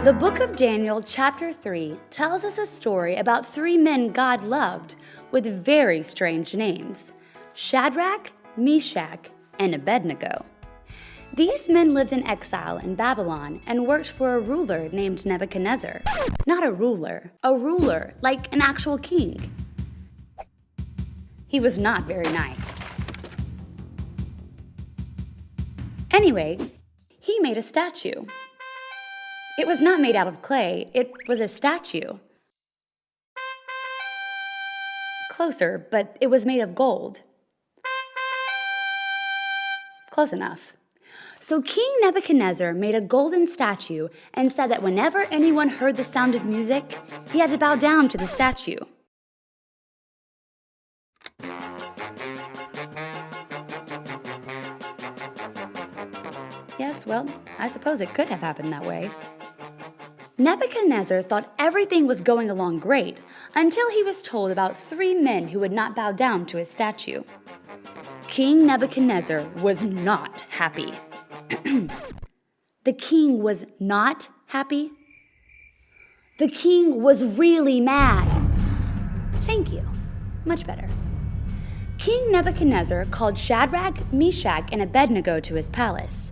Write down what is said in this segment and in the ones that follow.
The book of Daniel, chapter 3, tells us a story about three men God loved with very strange names: Shadrach, Meshach, and Abednego. These men lived in exile in Babylon and worked for a ruler named Nebuchadnezzar. Not a ruler like an actual king. He was not very nice. Anyway, he made a statue. It was not made out of clay, it was a statue. Closer, but it was made of gold. Close enough. So King Nebuchadnezzar made a golden statue and said that whenever anyone heard the sound of music, he had to bow down to the statue. Yes, well, I suppose it could have happened that way. Nebuchadnezzar thought everything was going along great until he was told about three men who would not bow down to his statue. King Nebuchadnezzar was not happy. The king was not happy? The king was really mad. Thank you. Much better. King Nebuchadnezzar called Shadrach, Meshach, and Abednego to his palace.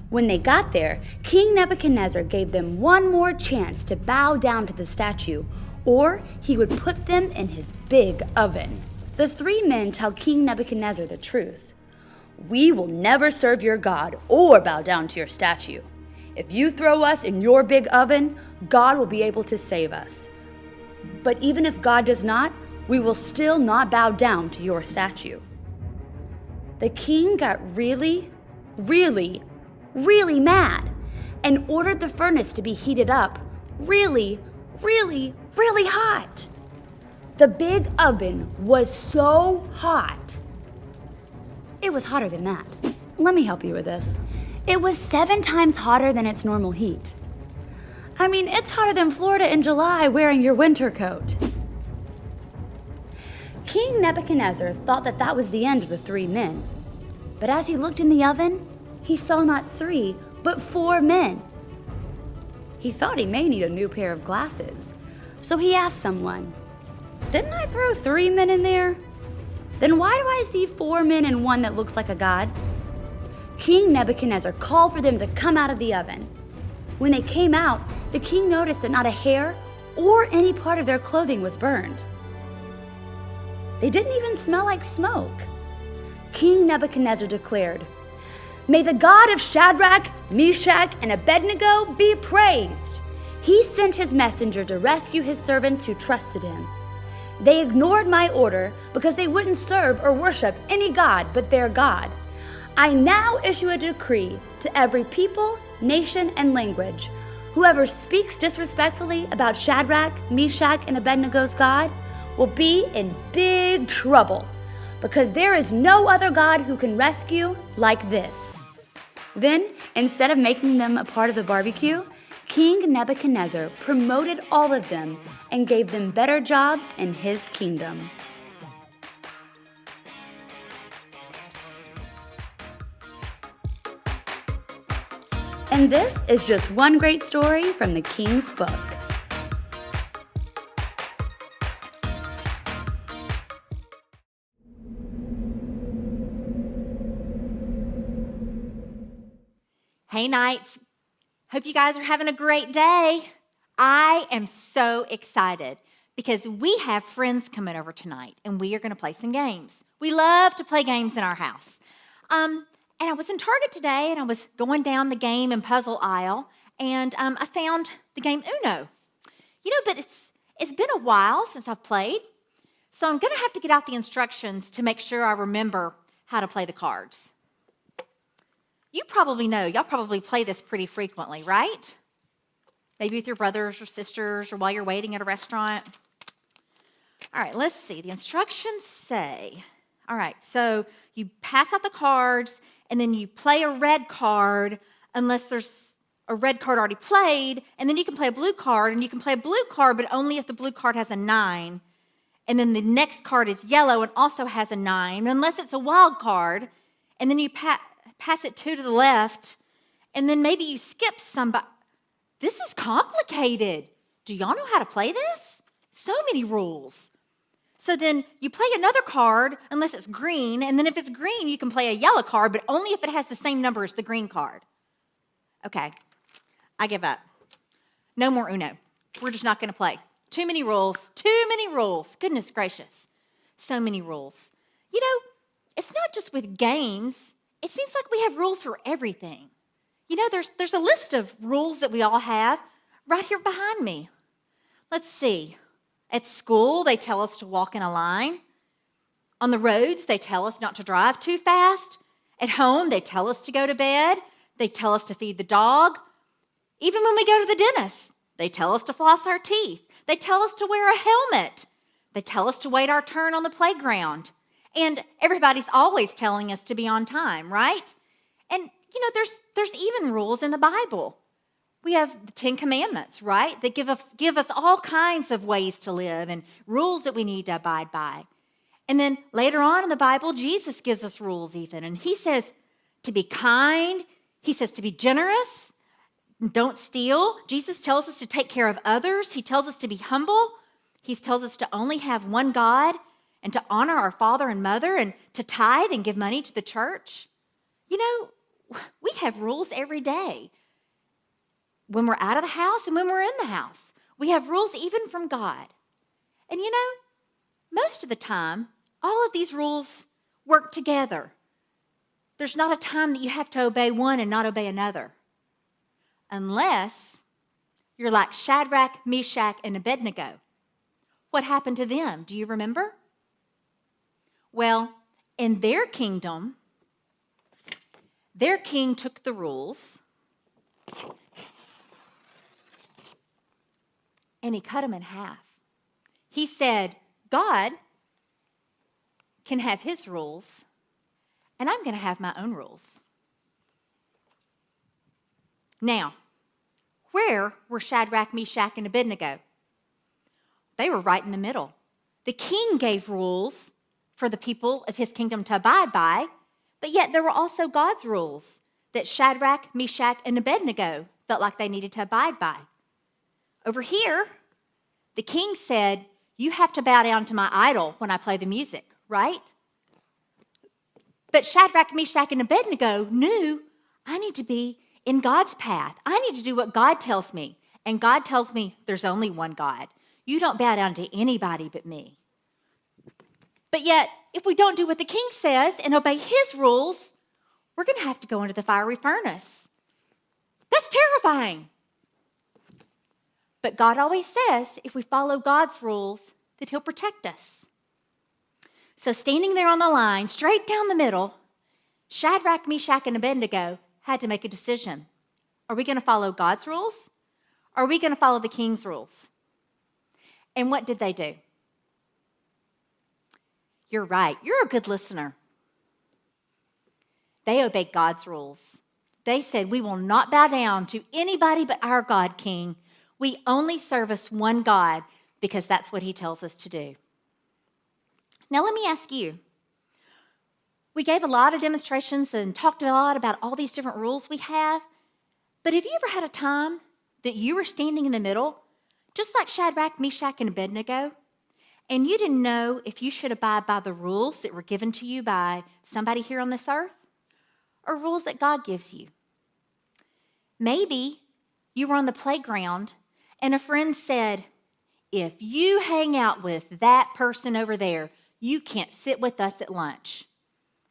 When they got there, King Nebuchadnezzar gave them one more chance to bow down to the statue, or he would put them in his big oven. The three men tell King Nebuchadnezzar the truth. "We will never serve your God or bow down to your statue. If you throw us in your big oven, God will be able to save us. But even if God does not, we will still not bow down to your statue." The king got really mad and ordered the furnace to be heated up really hot. The big oven was so hot. It was hotter than that. Let me help you with this. It was 7 times hotter than its normal heat. I mean, it's hotter than Florida in July wearing your winter coat. King Nebuchadnezzar thought that was the end of the three men. But as he looked in the oven, he saw not 3, but 4 men. He thought he may need a new pair of glasses, so he asked someone, "Didn't I throw 3 men in there? Then why do I see 4 men and one that looks like a god?" King Nebuchadnezzar called for them to come out of the oven. When they came out, the king noticed that not a hair or any part of their clothing was burned. They didn't even smell like smoke. King Nebuchadnezzar declared, "May the God of Shadrach, Meshach, and Abednego be praised. He sent his messenger to rescue his servants who trusted him. They ignored my order because they wouldn't serve or worship any god but their God. I now issue a decree to every people, nation, and language. Whoever speaks disrespectfully about Shadrach, Meshach, and Abednego's God will be in big trouble, because there is no other God who can rescue like this." Then, instead of making them a part of the barbecue, King Nebuchadnezzar promoted all of them and gave them better jobs in his kingdom. And this is just one great story from the King's Book. Hey, Knights. Hope you guys are having a great day. I am so excited because we have friends coming over tonight, and we are going to play some games. We love to play games in our house. And I was in Target today, and I was going down the game and puzzle aisle, and I found the game Uno. But it's been a while since I've played, so I'm going to have to get out the instructions to make sure I remember how to play the cards. You probably know, y'all probably play this pretty frequently, right? Maybe with your brothers or sisters or while you're waiting at a restaurant. All right, let's see. The instructions say, all right, so you pass out the cards and then you play a red card unless there's a red card already played, and then you can play a blue card, and you can play a blue card, but only if the blue card has a 9. And then the next card is yellow and also has a 9, unless it's a wild card, and then you pass it 2 to the left, and then maybe you skip somebody. this is complicated. Do y'all know how to play this? So many rules. So then you play another card unless it's green, and then if it's green, you can play a yellow card, but only if it has the same number as the green card. Okay, I give up. No more Uno. We're just not going to play. Too many rules. Too many rules. Goodness gracious. So many rules. You know, it's not just with games. It seems like we have rules for everything. You know, there's a list of rules that we all have right here behind me. Let's see. At school, they tell us to walk in a line. On the roads, they tell us not to drive too fast. At home, they tell us to go to bed. They tell us to feed the dog. Even when we go to the dentist, they tell us to floss our teeth. They tell us to wear a helmet. They tell us to wait our turn on the playground. And everybody's always telling us to be on time, right? And, you know, there's even rules in the Bible. We have the 10 Commandments, right, that give us all kinds of ways to live and rules that we need to abide by. And then later on in the Bible, Jesus gives us rules even. And he says to be kind. He says to be generous. Don't steal. Jesus tells us to take care of others. He tells us to be humble. He tells us to only have one God and to honor our father and mother and to tithe and give money to the church. You know, we have rules every day. When we're out of the house and when we're in the house, we have rules even from God. And you know, most of the time, all of these rules work together. There's not a time that you have to obey one and not obey another. Unless you're like Shadrach, Meshach, and Abednego. What happened to them? Do you remember? Well, in their kingdom, their king took the rules and he cut them in half. He said, God can have his rules, and I'm going to have my own rules. Now, where were Shadrach, Meshach, and Abednego? They were right in the middle. The king gave rules for the people of his kingdom to abide by, but yet there were also God's rules that Shadrach, Meshach, and Abednego felt like they needed to abide by. Over here, the king said, you have to bow down to my idol when I play the music, right? But Shadrach, Meshach, and Abednego knew I need to be in God's path. I need to do what God tells me. And God tells me there's only one God. You don't bow down to anybody but me. But yet, if we don't do what the king says and obey his rules, we're going to have to go into the fiery furnace. That's terrifying. But God always says if we follow God's rules, that he'll protect us. So standing there on the line, straight down the middle, Shadrach, Meshach, and Abednego had to make a decision. Are we going to follow God's rules? Or are we going to follow the king's rules? And what did they do? You're right. You're a good listener. They obeyed God's rules. They said, we will not bow down to anybody but our God, King. We only service one God because that's what he tells us to do. Now, let me ask you. We gave a lot of demonstrations and talked a lot about all these different rules we have, but have you ever had a time that you were standing in the middle, just like Shadrach, Meshach, and Abednego, and you didn't know if you should abide by the rules that were given to you by somebody here on this earth or rules that God gives you? Maybe you were on the playground and a friend said, if you hang out with that person over there, you can't sit with us at lunch.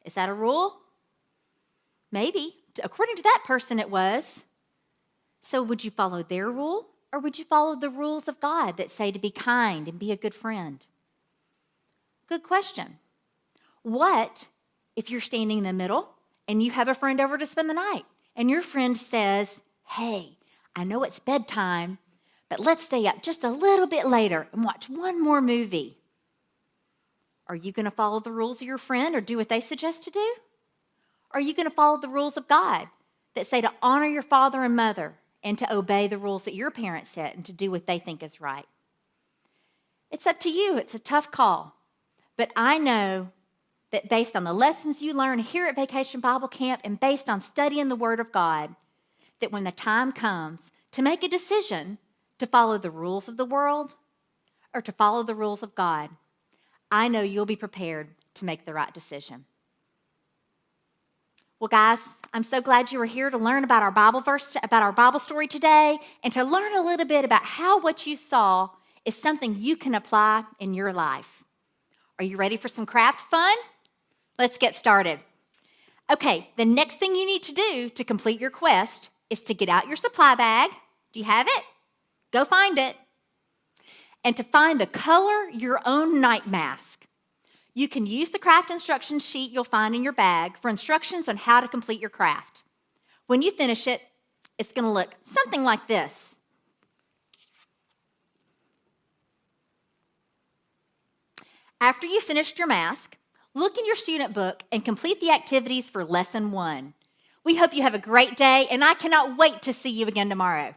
Is that a rule? Maybe. According to that person, it was. So would you follow their rule, or would you follow the rules of God that say to be kind and be a good friend? Good question. What if you're standing in the middle and you have a friend over to spend the night, and your friend says, hey, I know it's bedtime, but let's stay up just a little bit later and watch one more movie. Are you going to follow the rules of your friend or do what they suggest to do? Or are you going to follow the rules of God that say to honor your father and mother and to obey the rules that your parents set and to do what they think is right? It's up to you. It's a tough call. But I know that based on the lessons you learn here at Vacation Bible Camp and based on studying the Word of God, that when the time comes to make a decision to follow the rules of the world or to follow the rules of God, I know you'll be prepared to make the right decision. Well, guys, I'm so glad you were here to learn about our Bible verse, about our Bible story today, and to learn a little bit about how what you saw is something you can apply in your life. Are you ready for some craft fun? Let's get started. Okay, the next thing you need to do to complete your quest is to get out your supply bag. Do you have it? Go find it. And to find the color your own night mask. You can use the craft instruction sheet you'll find in your bag for instructions on how to complete your craft. When you finish it, it's going to look something like this. After you've finished your mask, look in your student book and complete the activities for lesson 1. We hope you have a great day, and I cannot wait to see you again tomorrow.